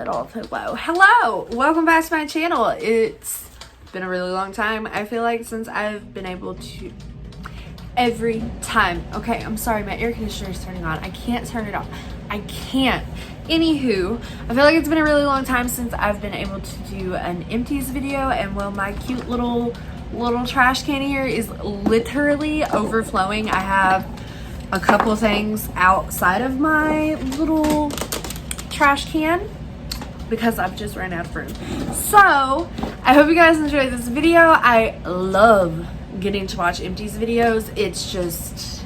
it off. Hello, welcome back to my channel. It's been a really long time, I feel like, since I've been able to every time. Okay, I'm sorry, my air conditioner is turning on. I can't turn it off. I can't. Anywho, I feel like it's been a really long time since I've been able to do an Empties video, and well, my cute little trash can here is literally overflowing. I have a couple things outside of my little trash can because I've just ran out of room. So I hope you guys enjoyed this video. I love getting to watch Empties videos. It's just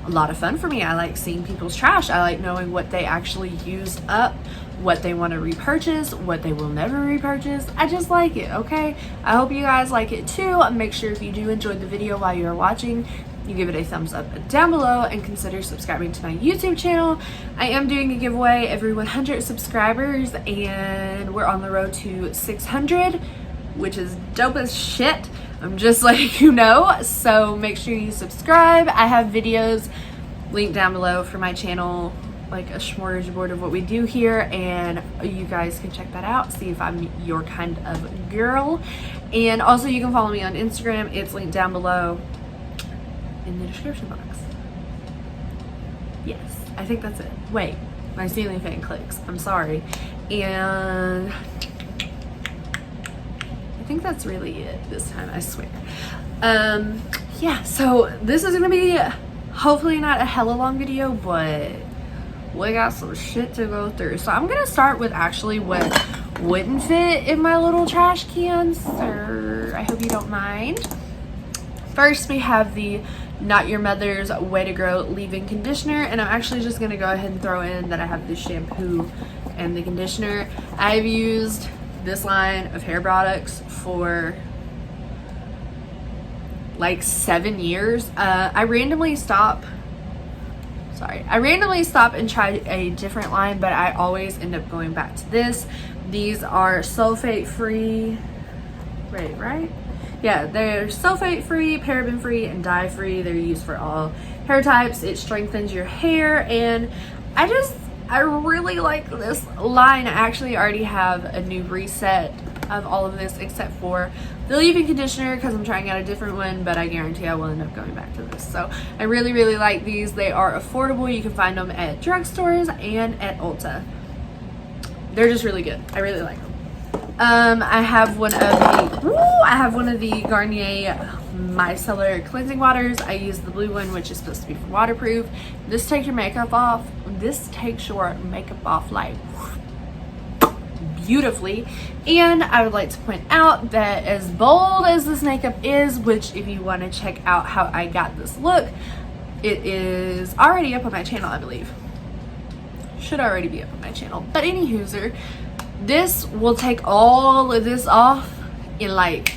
a lot of fun for me. I like seeing people's trash. I like knowing what they actually used up, what they want to repurchase, what they will never repurchase. I just like it, okay? I hope you guys like it too. Make sure if you do enjoy the video while you're watching, you give it a thumbs up down below and consider subscribing to my YouTube channel. I am doing a giveaway every 100 subscribers and we're on the road to 600, which is dope as shit. I'm just letting you know, so make sure you subscribe. I have videos linked down below for my channel, like a smorgasbord of what we do here, and you guys can check that out, see if I'm your kind of girl. And also you can follow me on Instagram. It's linked down below in the description box. Yes, I think that's it. Wait, my ceiling fan clicks. I'm sorry. And I think that's really it this time, I swear. Yeah, so this is gonna be hopefully not a hella long video, but we got some shit to go through. So I'm gonna start with actually what wouldn't fit in my little trash can, sir. I hope you don't mind. First, we have the Not Your Mother's Way to Grow leave-in conditioner, and I'm actually just gonna go ahead and throw in that I have the shampoo and the conditioner. I've used this line of hair products for like 7 years. I randomly stop and try a different line, but I always end up going back to this. These are sulfate free, right? Yeah, they're sulfate free, paraben free, and dye free. They're used for all hair types. It strengthens your hair, and I really like this line. I actually already have a new reset of all of this except for the leave-in conditioner because I'm trying out a different one, but I guarantee I will end up going back to this. So I really like these. They are affordable. You can find them at drugstores and at Ulta. They're just really good. I really like them. I have one of the Garnier Micellar cleansing waters. I use the blue one, which is supposed to be for waterproof. This takes your makeup off. Like beautifully. And I would like to point out that as bold as this makeup is, which if you want to check out how I got this look, it is already up on my channel, I believe. Should already be up on my channel. But anywho, this will take all of this off in like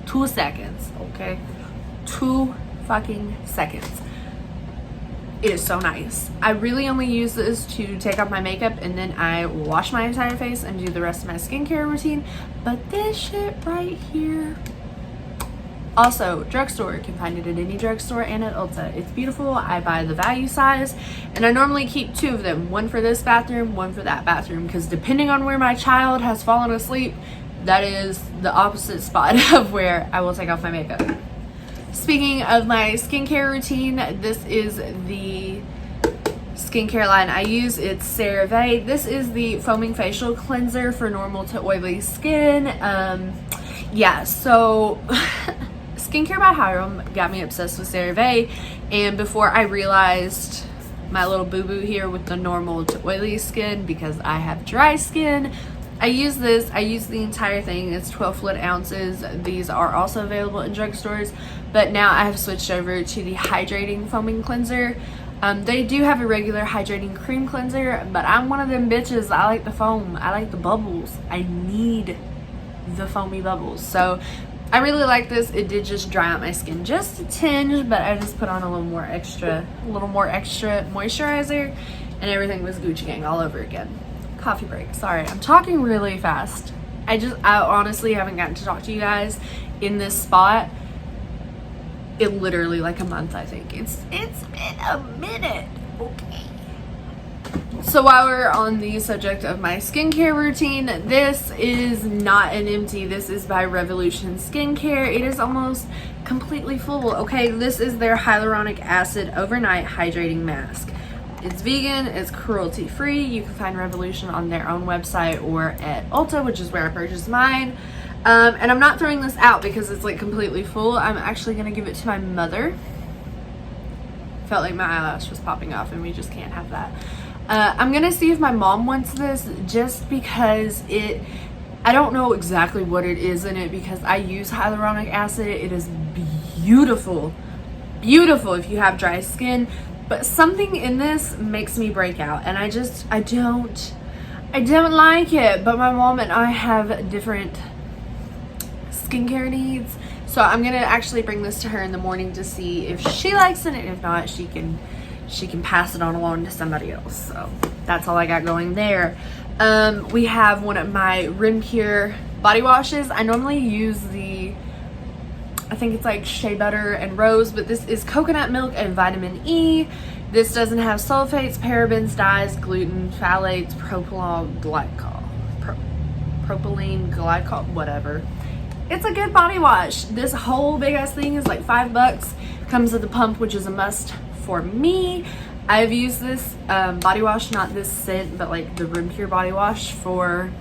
2 seconds, okay? 2 fucking seconds. It is so nice. I really only use this to take off my makeup and then I wash my entire face and do the rest of my skincare routine. But this shit right here, also drugstore, you can find it at any drugstore and at Ulta. It's beautiful. I buy the value size and I normally keep 2 of them, one for this bathroom, one for that bathroom, because depending on where my child has fallen asleep, that is the opposite spot of where I will take off my makeup. Speaking of my skincare routine, this is the skincare line I use. It's Cerave. This is the foaming facial cleanser for normal to oily skin. Yeah, so Skincare by Hiram got me obsessed with Cerave, and before I realized my little boo-boo here with the normal to oily skin, because I have dry skin, I use this. I use the entire thing. It's 12 fluid ounces. These are also available in drugstores, but now I have switched over to the Hydrating foaming cleanser. They do have a regular hydrating cream cleanser, but I'm one of them bitches. I like the foam. I like the bubbles. I need the foamy bubbles. So I really like this. It did just dry out my skin just a tinge, but I just put on a little more extra moisturizer, and everything was Gucci gang all over again. Coffee break. Sorry, I'm talking really fast. I honestly haven't gotten to talk to you guys in this spot in literally like a month, I think. It's been a minute. Okay. So while we're on the subject of my skincare routine, this is not an empty. This is by Revolution Skincare. It is almost completely full. Okay, this is their hyaluronic acid overnight hydrating mask. It's vegan, it's cruelty free. You can find Revolution on their own website or at Ulta, which is where I purchased mine. And I'm not throwing this out because it's like completely full. I'm actually gonna give it to my mother. Felt like my eyelash was popping off and we just can't have that. I'm gonna see if my mom wants this, just because I don't know exactly what it is in it, because I use hyaluronic acid. It is beautiful, beautiful if you have dry skin, but something in this makes me break out, and I don't like it. But my mom and I have different skincare needs, so I'm gonna actually bring this to her in the morning to see if she likes it, and if not, she can pass it on along to somebody else. So that's all I got going there. We have one of my Rim Pure body washes. I normally use I think it's like shea butter and rose, but this is coconut milk and vitamin E. This doesn't have sulfates, parabens, dyes, gluten, phthalates, propylene glycol, whatever. It's a good body wash. This whole big ass thing is like $5. Comes with a pump, which is a must for me. I've used this body wash, not this scent, but like the Rim Pure body wash, for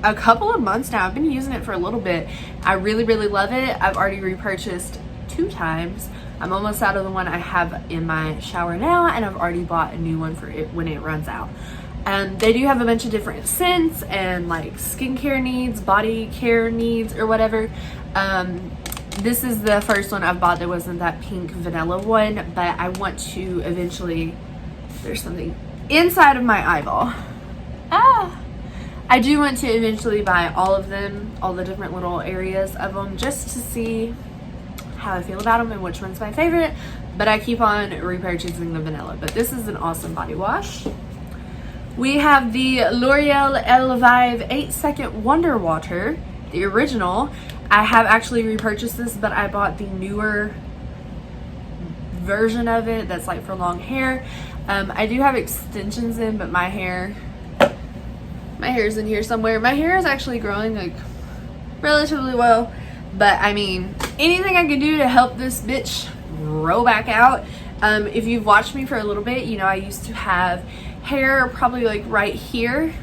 a couple of months now. I've been using it for a little bit. I really, really love it. I've already repurchased 2 times. I'm almost out of the one I have in my shower now, and I've already bought a new one for it when it runs out. They do have a bunch of different scents and like skincare needs, body care needs, or whatever. This is the first one I've bought that wasn't that pink vanilla one, but I want to eventually, there's something inside of my eyeball. I do want to eventually buy all of them, all the different little areas of them, just to see how I feel about them and which one's my favorite, but I keep on repurchasing the vanilla. But this is an awesome body wash. We have the L'Oreal Elvive 8-Second Wonder Water, the original. I have actually repurchased this, but I bought the newer version of it that's like for long hair. I do have extensions in, but my hair's in here somewhere. My hair is actually growing like relatively well, but I mean, anything I can do to help this bitch grow back out. If you've watched me for a little bit, you know I used to have hair probably like right here.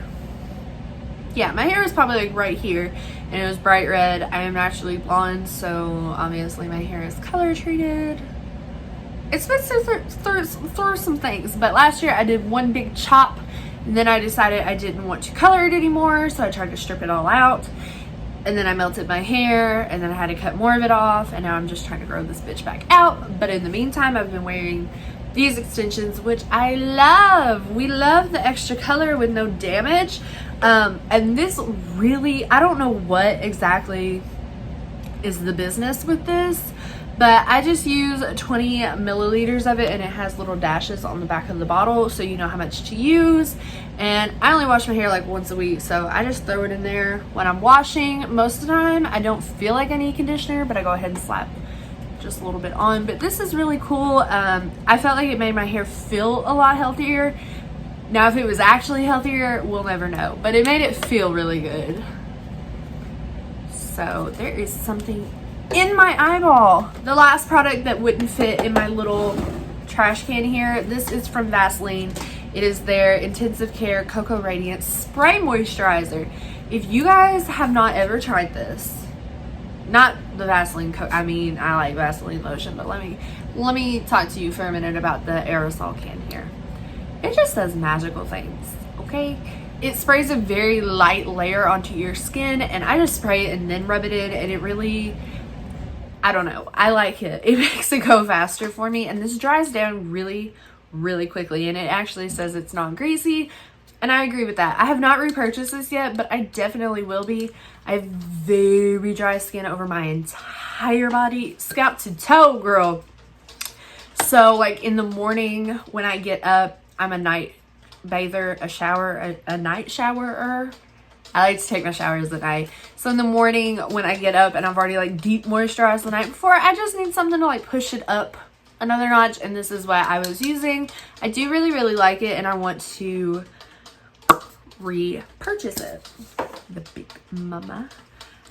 Yeah, my hair was probably like right here, and it was bright red. I am naturally blonde, so obviously my hair is color treated. It's been through some things, but last year I did one big chop, and then I decided I didn't want to color it anymore, so I tried to strip it all out, and then I melted my hair, and then I had to cut more of it off, and now I'm just trying to grow this bitch back out. But in the meantime, I've been wearing these extensions, which I love. We love the extra color with no damage. And this really, I don't know what exactly is the business with this, but I just use 20 milliliters of it, and it has little dashes on the back of the bottle, so you know how much to use. And I only wash my hair like once a week, so I just throw it in there when I'm washing. Most of the time I don't feel like I need conditioner, but I go ahead and slap just a little bit on. But this is really cool. I felt like it made my hair feel a lot healthier. Now if it was actually healthier, we'll never know, but it made it feel really good. So there is something in my eyeball. The last product that wouldn't fit in my little trash can here, this is from Vaseline. It is their Intensive Care Cocoa Radiance Spray Moisturizer. If you guys have not ever tried this, not the Vaseline, I mean, I like Vaseline lotion, but let me talk to you for a minute about the aerosol can here. It just does magical things, okay? It sprays a very light layer onto your skin, and I just spray it and then rub it in, and it really, I don't know, I like it. It makes it go faster for me, and this dries down really, really quickly, and it actually says it's not greasy, and I agree with that. I have not repurchased this yet, but I definitely will be. I have very dry skin over my entire body, scalp to toe, girl. So like in the morning when I get up, I'm a night bather, a night showerer. I like to take my showers at night. So in the morning when I get up and I've already like deep moisturized the night before, I just need something to like push it up another notch, and this is what I was using. I do really like it, and I want to repurchase it. The big mama.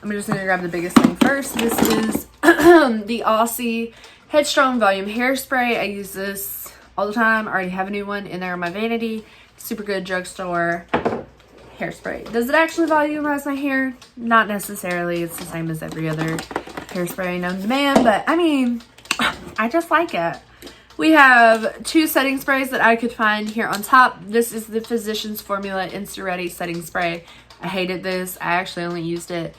I'm just gonna grab the biggest thing first. This is the Aussie Headstrong Volume Hairspray. I use this all the time. I already have a new one in there on my vanity. Super good drugstore hairspray. Does it actually volumize my hair? Not necessarily. It's the same as every other hairspray known to man, but I mean, I just like it. We have 2 setting sprays that I could find here on top. This is the Physicians Formula Insta-Ready Setting Spray. I hated this. I actually only used it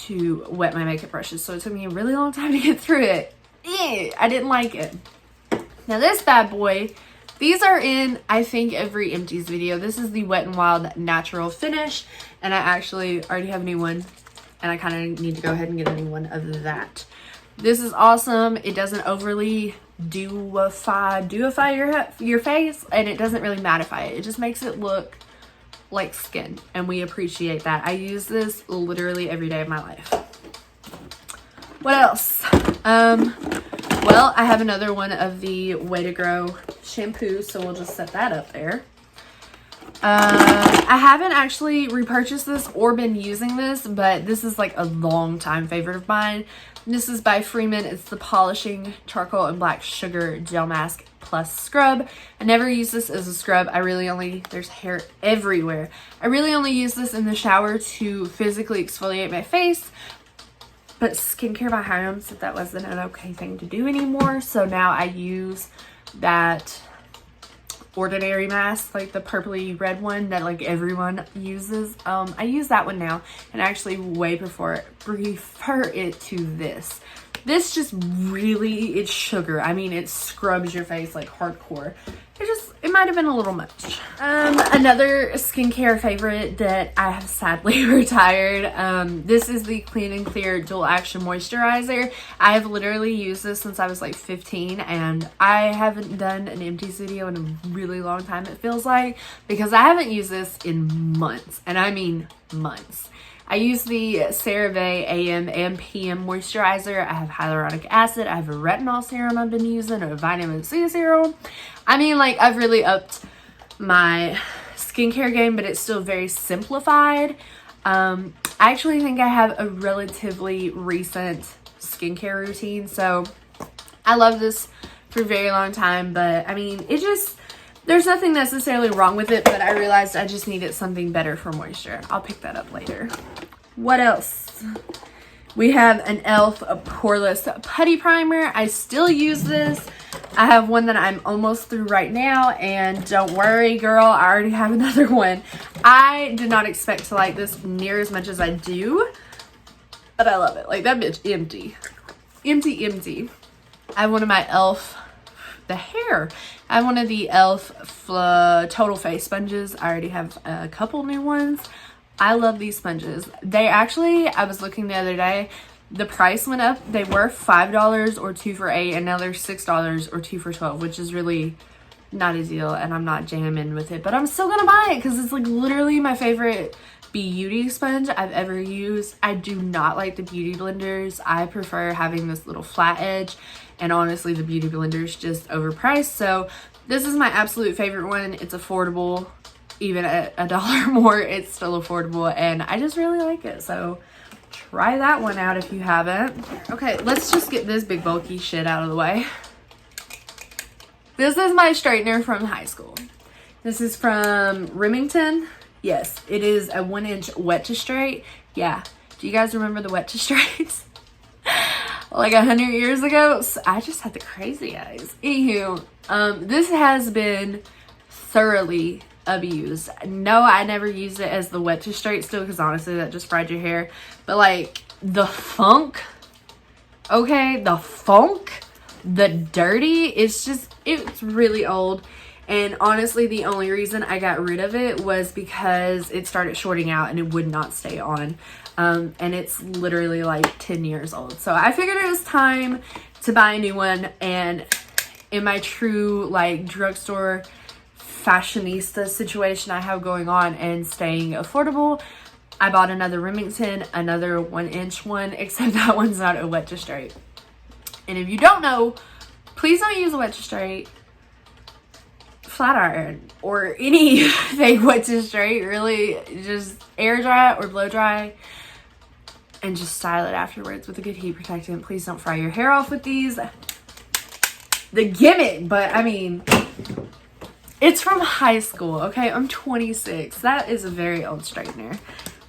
to wet my makeup brushes, so it took me a really long time to get through it. I didn't like it. Now this bad boy, these are in, I think, every Empties video. This is the Wet n Wild Natural Finish, and I actually already have a new one, and I kind of need to go ahead and get a new one of that. This is awesome. It doesn't overly dewify your face, and it doesn't really mattify it. It just makes it look like skin, and we appreciate that. I use this literally every day of my life. What else? Well, I have another one of the Way to Grow shampoo, so we'll just set that up there. I haven't actually repurchased this or been using this, but this is like a long time favorite of mine. This is by Freeman. It's the Polishing Charcoal and Black Sugar Gel Mask Plus Scrub. I never use this as a scrub. There's hair everywhere. I really only use this in the shower to physically exfoliate my face. But skincare by Hyam said that wasn't an okay thing to do anymore. So now I use that Ordinary mask, like the purpley red one that like everyone uses. I use that one now, and I actually way prefer it to this. This just really, it's sugar. I mean, it scrubs your face like hardcore. It might have been a little much. Another skincare favorite that I have sadly retired. This is the Clean and Clear Dual Action Moisturizer. I have literally used this since I was like 15, and I haven't done an Empties video in a really long time, it feels like, because I haven't used this in months, and I mean months. I use the Cerave AM and PM moisturizer. I have hyaluronic acid. I have a retinol serum I've been using, a vitamin C serum. I mean, like, I've really upped my skincare game, but it's still very simplified. I actually think I have a relatively recent skincare routine, so I love this for a very long time, but I mean, there's nothing necessarily wrong with it, but I realized I just needed something better for moisture. I'll pick that up later. What else? We have an e.l.f. Poreless Putty Primer. I still use this. I have one that I'm almost through right now, and don't worry, girl, I already have another one. I did not expect to like this near as much as I do, but I love it. Like, that bitch empty. Empty. I have one of my e.l.f. the hair. I have one of the e.l.f. Total Face sponges. I already have a couple new ones. I love these sponges. They actually, I was looking the other day, the price went up. They were $5 or 2 for $8, and now they're $6 or 2 for $12, which is really not a deal, and I'm not jamming with it, but I'm still gonna buy it because it's like literally my favorite beauty sponge I've ever used. I do not like the beauty blenders. I prefer having this little flat edge, and honestly the beauty blender is just overpriced, so this is my absolute favorite one. It's affordable. Even at $1 more, it's still affordable, and I just really like it, so try that one out if you haven't. Okay, let's just get this big bulky shit out of the way. This is my straightener from high school. This is from Remington. Yes, it is a 1-inch wet to straight. Yeah, do you guys remember the wet to straights? Like 100 years ago? So I just had the crazy eyes. Anywho, this has been thoroughly abused. No, I never used it as the wet to straight still, because honestly that just fried your hair, but like the funk, okay, the dirty, it's really old, and honestly the only reason I got rid of it was because it started shorting out and it would not stay on, and it's literally like 10 years old, so I figured it was time to buy a new one. And in my true like drugstore fashionista situation I have going on and staying affordable, I bought another Remington, another 1-inch one, except that one's not a wet to straight. And if you don't know, Please don't use a wet to straight, flat iron, or anything wet to straight. Really, just air dry or blow dry and just style it afterwards with a good heat protectant. Please don't fry your hair off with these. The gimmick, but I mean, it's from high school, okay? I'm 26. That is a very old straightener.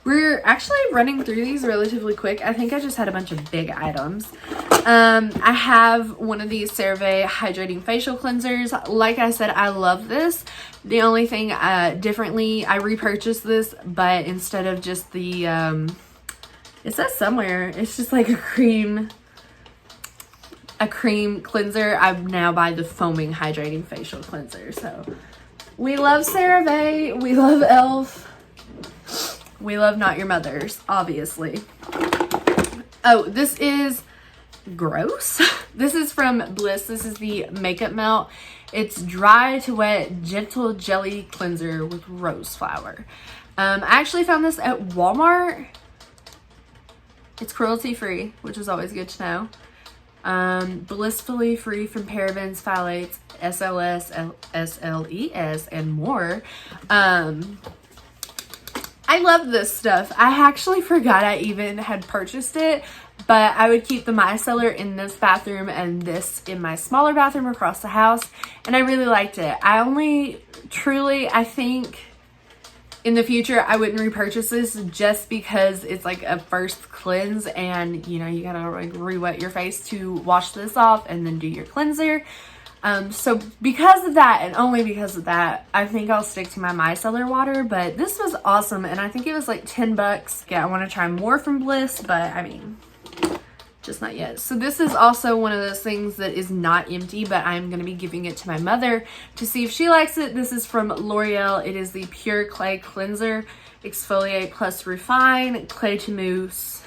We're actually running through these relatively quick. I think I just had a bunch of big items. I have one of these Cerave Hydrating Facial Cleansers. Like I said, I love this. The only thing differently, I repurchased this, but instead of just the, it says somewhere, it's just like a cream cleanser. I now buy the foaming hydrating facial cleanser. So we love CeraVe, we love e.l.f., we love Not Your Mother's, obviously. Oh, this is gross. This is from Bliss. This is the Makeup Melt. It's dry to wet gentle jelly cleanser with rose flower. I actually found this at Walmart. It's cruelty free, which is always good to know. Blissfully free from parabens, phthalates, SLS, SLES, and more. I love this stuff. I actually forgot I even had purchased it, but I would keep the micellar in this bathroom and this in my smaller bathroom across the house, and I really liked it. I think in the future I wouldn't repurchase this just because it's like a first cleanse, and you know, you gotta like re-wet your face to wash this off and then do your cleanser. So because of that, and only because of that, I think I'll stick to my micellar water. But this was awesome, and I think it was like 10 bucks. Yeah, I want to try more from Bliss, but I mean, just not yet. So this is also one of those things that is not empty, but I'm going to be giving it to my mother to see if she likes it. This is from L'Oreal. It is the Pure Clay Cleanser, Exfoliate Plus Refine Clay to Mousse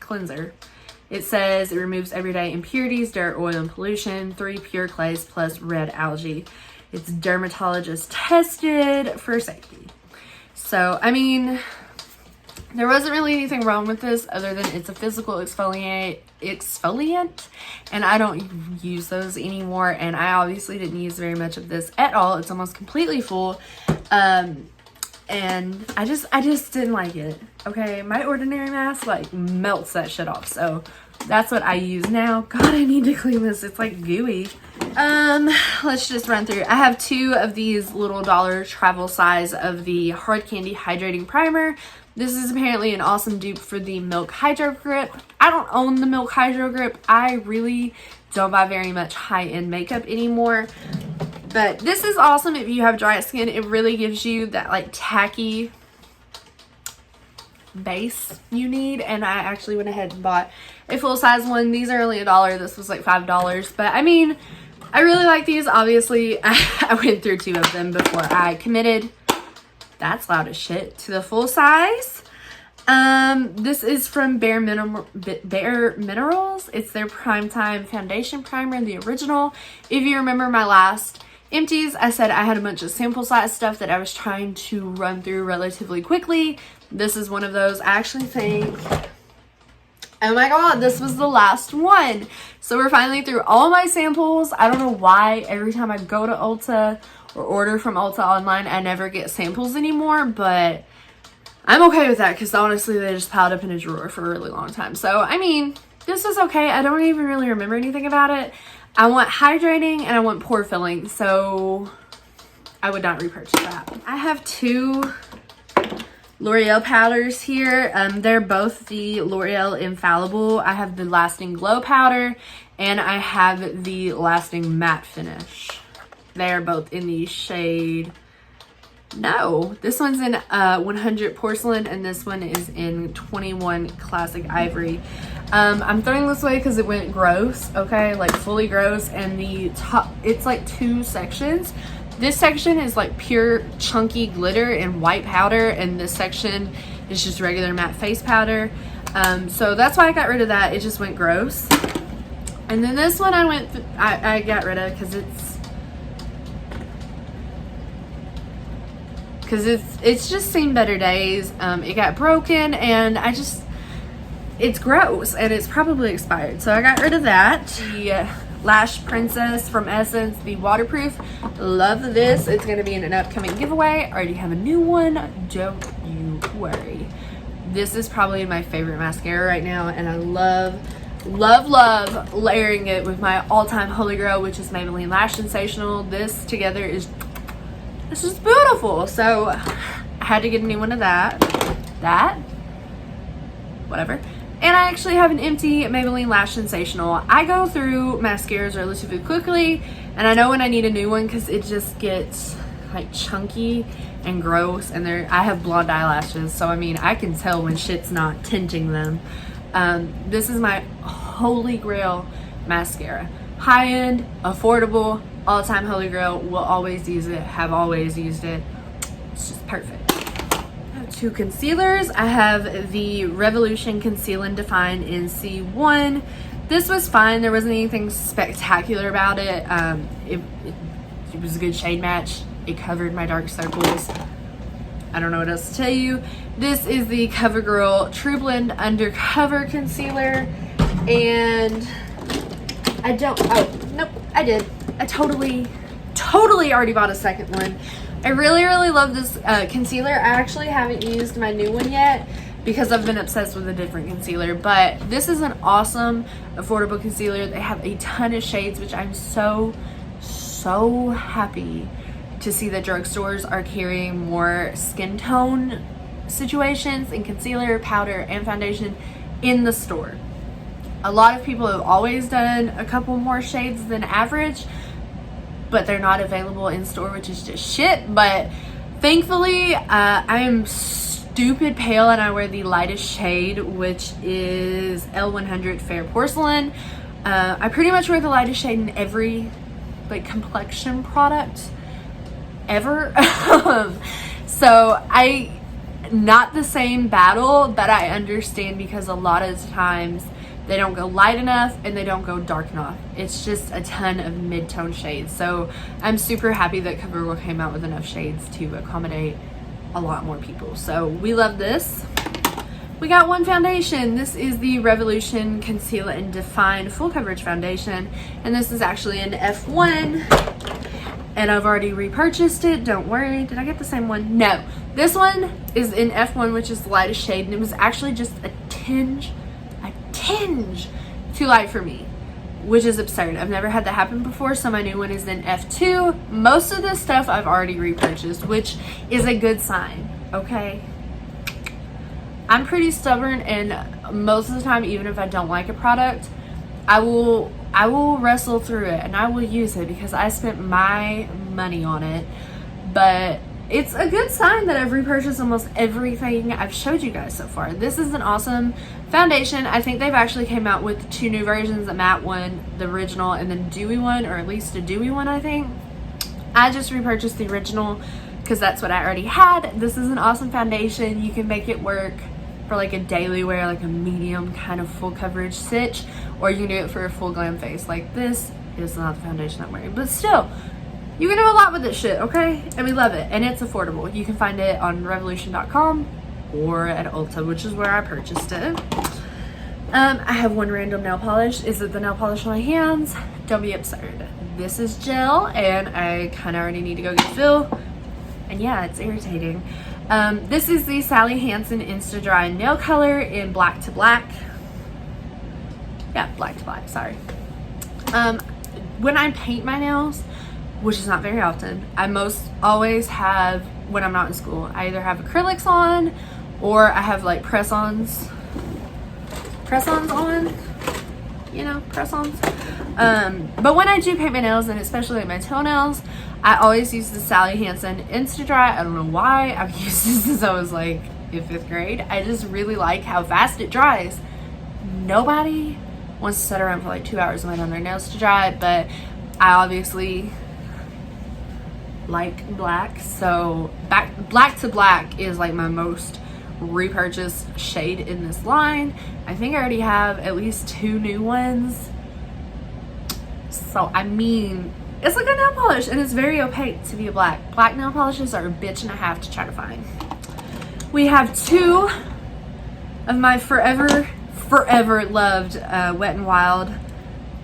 Cleanser. It says it removes everyday impurities, dirt, oil, and pollution, 3 pure clays plus red algae. It's dermatologist tested for safety. So, I mean, there wasn't really anything wrong with this other than it's a physical exfoliant, and I don't use those anymore, and I obviously didn't use very much of this at all. It's almost completely full. And I just didn't like it. Okay, my ordinary mask like melts that shit off, so that's what I use now. God, I need to clean this. It's like gooey. Let's just run through. I have 2 of these little dollar travel size of the Hard Candy Hydrating Primer. This is apparently an awesome dupe for the Milk Hydro Grip. I don't own the Milk Hydro Grip. I really don't buy very much high-end makeup anymore. But this is awesome if you have dry skin. It really gives you that like tacky base you need. And I actually went ahead and bought a full-size one. These are only $1. This was like $5. But I mean, I really like these. Obviously, I went through 2 of them before I committed. That's loud as shit. To the full size. This is from Bare Minerals. It's their Primetime Foundation Primer, the original. If you remember my last Empties, I said I had a bunch of sample size stuff that I was trying to run through relatively quickly. This is one of those. I actually think, oh my god, this was the last one. So we're finally through all my samples. I don't know why every time I go to Ulta or order from Ulta online, I never get samples anymore, but I'm okay with that because honestly they just piled up in a drawer for a really long time. So I mean, this is okay. I don't even really remember anything about it. I want hydrating and I want pore filling, so I would not repurchase that. I have 2 L'Oreal powders here. They're both the L'Oreal Infallible. I have the Lasting Glow powder and I have the Lasting Matte Finish. They're both in the shade, no, this one's in 100 Porcelain and this one is in 21 Classic Ivory. I'm throwing this away because it went gross, okay, like fully gross, and the top, it's like 2 sections. This section is like pure chunky glitter and white powder, and this section is just regular matte face powder. So that's why I got rid of that. It just went gross. And then this one I got rid of because it's just seen better days. It got broken and it's gross and it's probably expired. So I got rid of that. The Lash Princess from Essence, the waterproof. Love this. It's going to be in an upcoming giveaway. I already have a new one. Don't you worry. This is probably my favorite mascara right now, and I love layering it with my all-time holy grail, which is Maybelline Lash Sensational. This together is just beautiful. So I had to get a new one of that whatever. And I actually have an empty Maybelline Lash Sensational. I go through mascaras relatively quickly, and I know when I need a new one because it just gets like chunky and gross, and I have blonde eyelashes, so I mean I can tell when shit's not tinting them. This is my holy grail mascara. High-end, affordable, all-time holy grail. Will always use it, have always used it. It's just perfect. I have two concealers. I have the Revolution Conceal and Define in C1. This was fine. There wasn't anything spectacular about it. It was a good shade match. It covered my dark circles. I don't know what else to tell you. This is the CoverGirl True Blend Undercover Concealer, and I totally already bought a second one. I really love this concealer. I actually haven't used my new one yet because I've been obsessed with a different concealer, but this is an awesome, affordable concealer. They have a ton of shades, which I'm so happy to see that drugstores are carrying more skin tone situations in concealer, powder, and foundation in the store. A lot of people have always done a couple more shades than average, but they're not available in store, which is just shit. But thankfully, I am stupid pale and I wear the lightest shade, which is L100 Fair Porcelain. I pretty much wear the lightest shade in every like complexion product ever. So not the same battle, but I understand because a lot of times they don't go light enough and they don't go dark enough. It's just a ton of mid-tone shades. So I'm super happy that CoverGirl came out with enough shades to accommodate a lot more people. So we love this. We got one foundation. This is the Revolution Conceal and Define Full Coverage Foundation, and this is actually an F1, and I've already repurchased it. Don't worry. Did I get the same one? No. This one is in F1, which is the lightest shade, and it was actually just a tinge too light for me, which is absurd. I've never had that happen before, so my new one is in F2. Most of this stuff I've already repurchased, which is a good sign, okay? I'm pretty stubborn, and most of the time, even if I don't like a product, I will wrestle through it and I will use it because I spent my money on it. But it's a good sign that I've repurchased almost everything I've showed you guys so far. This is an awesome foundation. I think they've actually came out with two new versions, the matte one, the original, and then dewy one, or at least a dewy one, I think. I just repurchased the original because that's what I already had. This is an awesome foundation. You can make it work for like a daily wear, like a medium kind of full coverage stitch, or you can do it for a full glam face. Like this is not the foundation I'm wearing, but still, you can do a lot with this shit, okay? And we love it, and it's affordable. You can find it on revolution.com or at Ulta, which is where I purchased it. I have one random nail polish. Is it the nail polish on my hands? Don't be absurd. This is gel, and I kind of already need to go get fill. And yeah, it's irritating. This is the Sally Hansen Insta-Dry Nail Color in Black to Black. Yeah, Black to Black, sorry. When I paint my nails, which is not very often, I most always have, when I'm not in school, I either have acrylics on or I have like press-ons on, you know, press-ons. But when I do paint my nails, and especially my toenails, I always use the Sally Hansen Insta-Dry. I don't know why. I've used this since I was like in 5th grade. I just really like how fast it dries. Nobody wants to sit around for like 2 hours and wait on their nails to dry, but I obviously like black, so Black to Black is like my most repurchased shade in this line. I think I already have at least 2 new ones. So I mean, it's like a nail polish, and it's very opaque to be a black. Black nail polishes are a bitch and a half to try to find. We have 2 of my forever loved Wet n Wild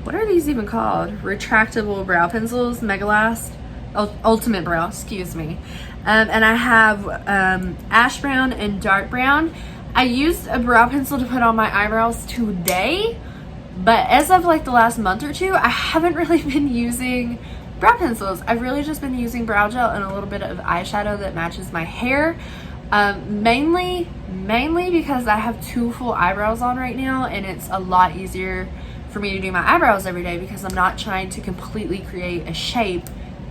what are these even called? Retractable brow pencils, Mega Last, Ultimate Brow, excuse me. And I have ash brown and dark brown. I used a brow pencil to put on my eyebrows today, but as of like the last month or two, I haven't really been using brow pencils. I've really just been using brow gel and a little bit of eyeshadow that matches my hair. Mainly because I have 2 full eyebrows on right now, and it's a lot easier for me to do my eyebrows every day because I'm not trying to completely create a shape.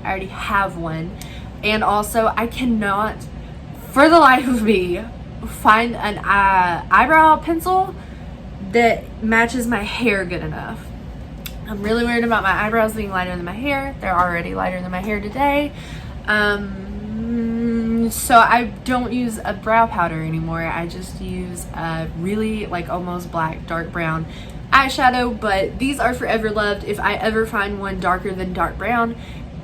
I already have one. And also, I cannot, for the life of me, find an eyebrow pencil that matches my hair good enough. I'm really worried about my eyebrows being lighter than my hair. They're already lighter than my hair today. So I don't use a brow powder anymore. I just use a really like almost black, dark brown eyeshadow, but these are forever loved. If I ever find one darker than dark brown,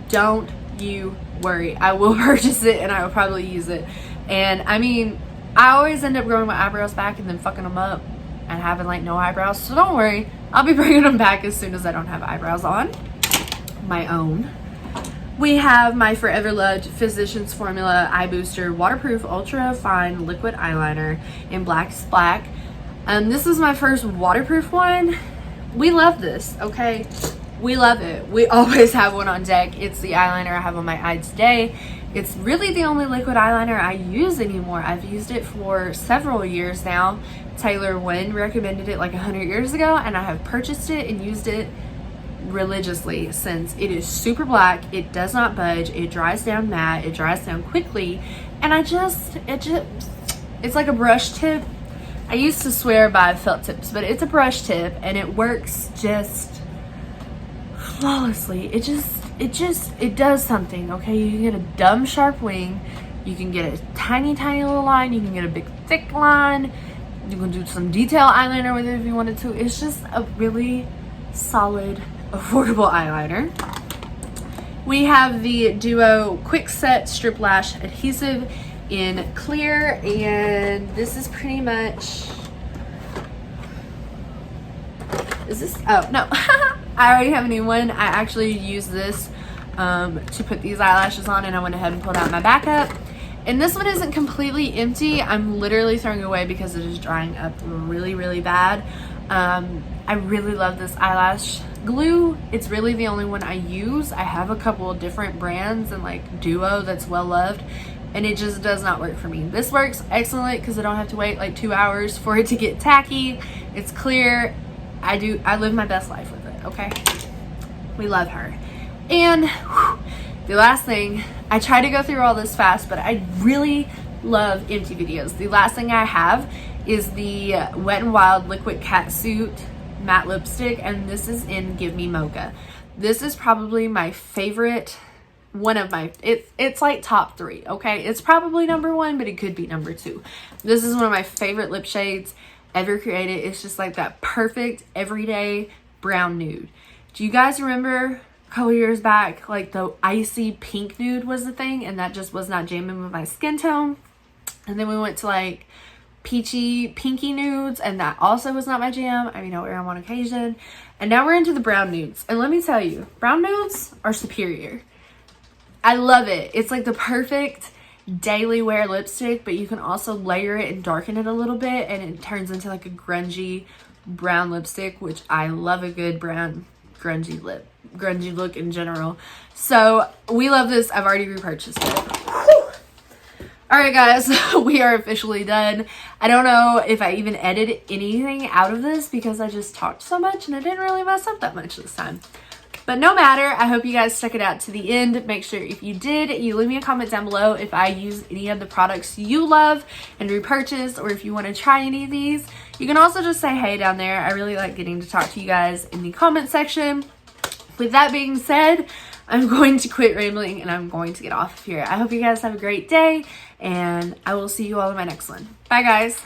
don't you worry. I will purchase it and I will probably use it. And I mean, I always end up growing my eyebrows back and then fucking them up and having like no eyebrows, so don't worry. I'll be bringing them back as soon as I don't have eyebrows on my own. We have my forever loved Physicians Formula Eye Booster Waterproof Ultra Fine Liquid Eyeliner in Black's Black. This is my first waterproof one. We love this, okay? We love it. We always have one on deck. It's the eyeliner I have on my eye today. It's really the only liquid eyeliner I use anymore. I've used it for several years now. Taylor Wynn recommended it like 100 years ago, and I have purchased it and used it religiously since. It is super black. It does not budge. It dries down matte. It dries down quickly. And it's like a brush tip. I used to swear by felt tips, but it's a brush tip and it works just flawlessly. It does something, okay? You can get a dumb sharp wing. You can get a tiny little line. You can get a big thick line. You can do some detail eyeliner with it if you wanted to. It's just a really solid, affordable eyeliner. We have the Duo Quick Set Strip Lash Adhesive in clear, and this is pretty much, is this, oh no, I already have a new one. I actually used this to put these eyelashes on, and I went ahead and pulled out my backup. And this one isn't completely empty. I'm literally throwing it away because it is drying up really bad. I really love this eyelash glue. It's really the only one I use. I have a couple of different brands and like Duo that's well loved, and it just does not work for me. This works excellent because I don't have to wait like 2 hours for it to get tacky. It's clear. I live my best life with it, okay? We love her. And whew, the last thing, I try to go through all this fast, but I really love empty videos. The last thing I have is the Wet n Wild Liquid Catsuit matte lipstick, and this is in Give Me Mocha. This is probably my favorite, one of my, it's like top 3, okay? It's probably number 1, but it could be number 2. This is one of my favorite lip shades ever created. It's just like that perfect everyday brown nude. Do you guys remember a couple years back, like the icy pink nude was the thing, and that just was not jamming with my skin tone? And then we went to like peachy pinky nudes, and that also was not my jam. I mean, I wear them on occasion. And now we're into the brown nudes, and let me tell you, brown nudes are superior. I love it. It's like the perfect daily wear lipstick, but you can also layer it and darken it a little bit, and it turns into like a grungy brown lipstick, which I love a good brown grungy look in general. So we love this. I've already repurchased it. Alright guys, we are officially done. I don't know if I even edited anything out of this because I just talked so much and I didn't really mess up that much this time. But no matter, I hope you guys stuck it out to the end. Make sure if you did, you leave me a comment down below if I use any of the products you love and repurchase, or if you want to try any of these. You can also just say hey down there. I really like getting to talk to you guys in the comment section. With that being said, I'm going to quit rambling and I'm going to get off of here. I hope you guys have a great day, and I will see you all in my next one. Bye guys.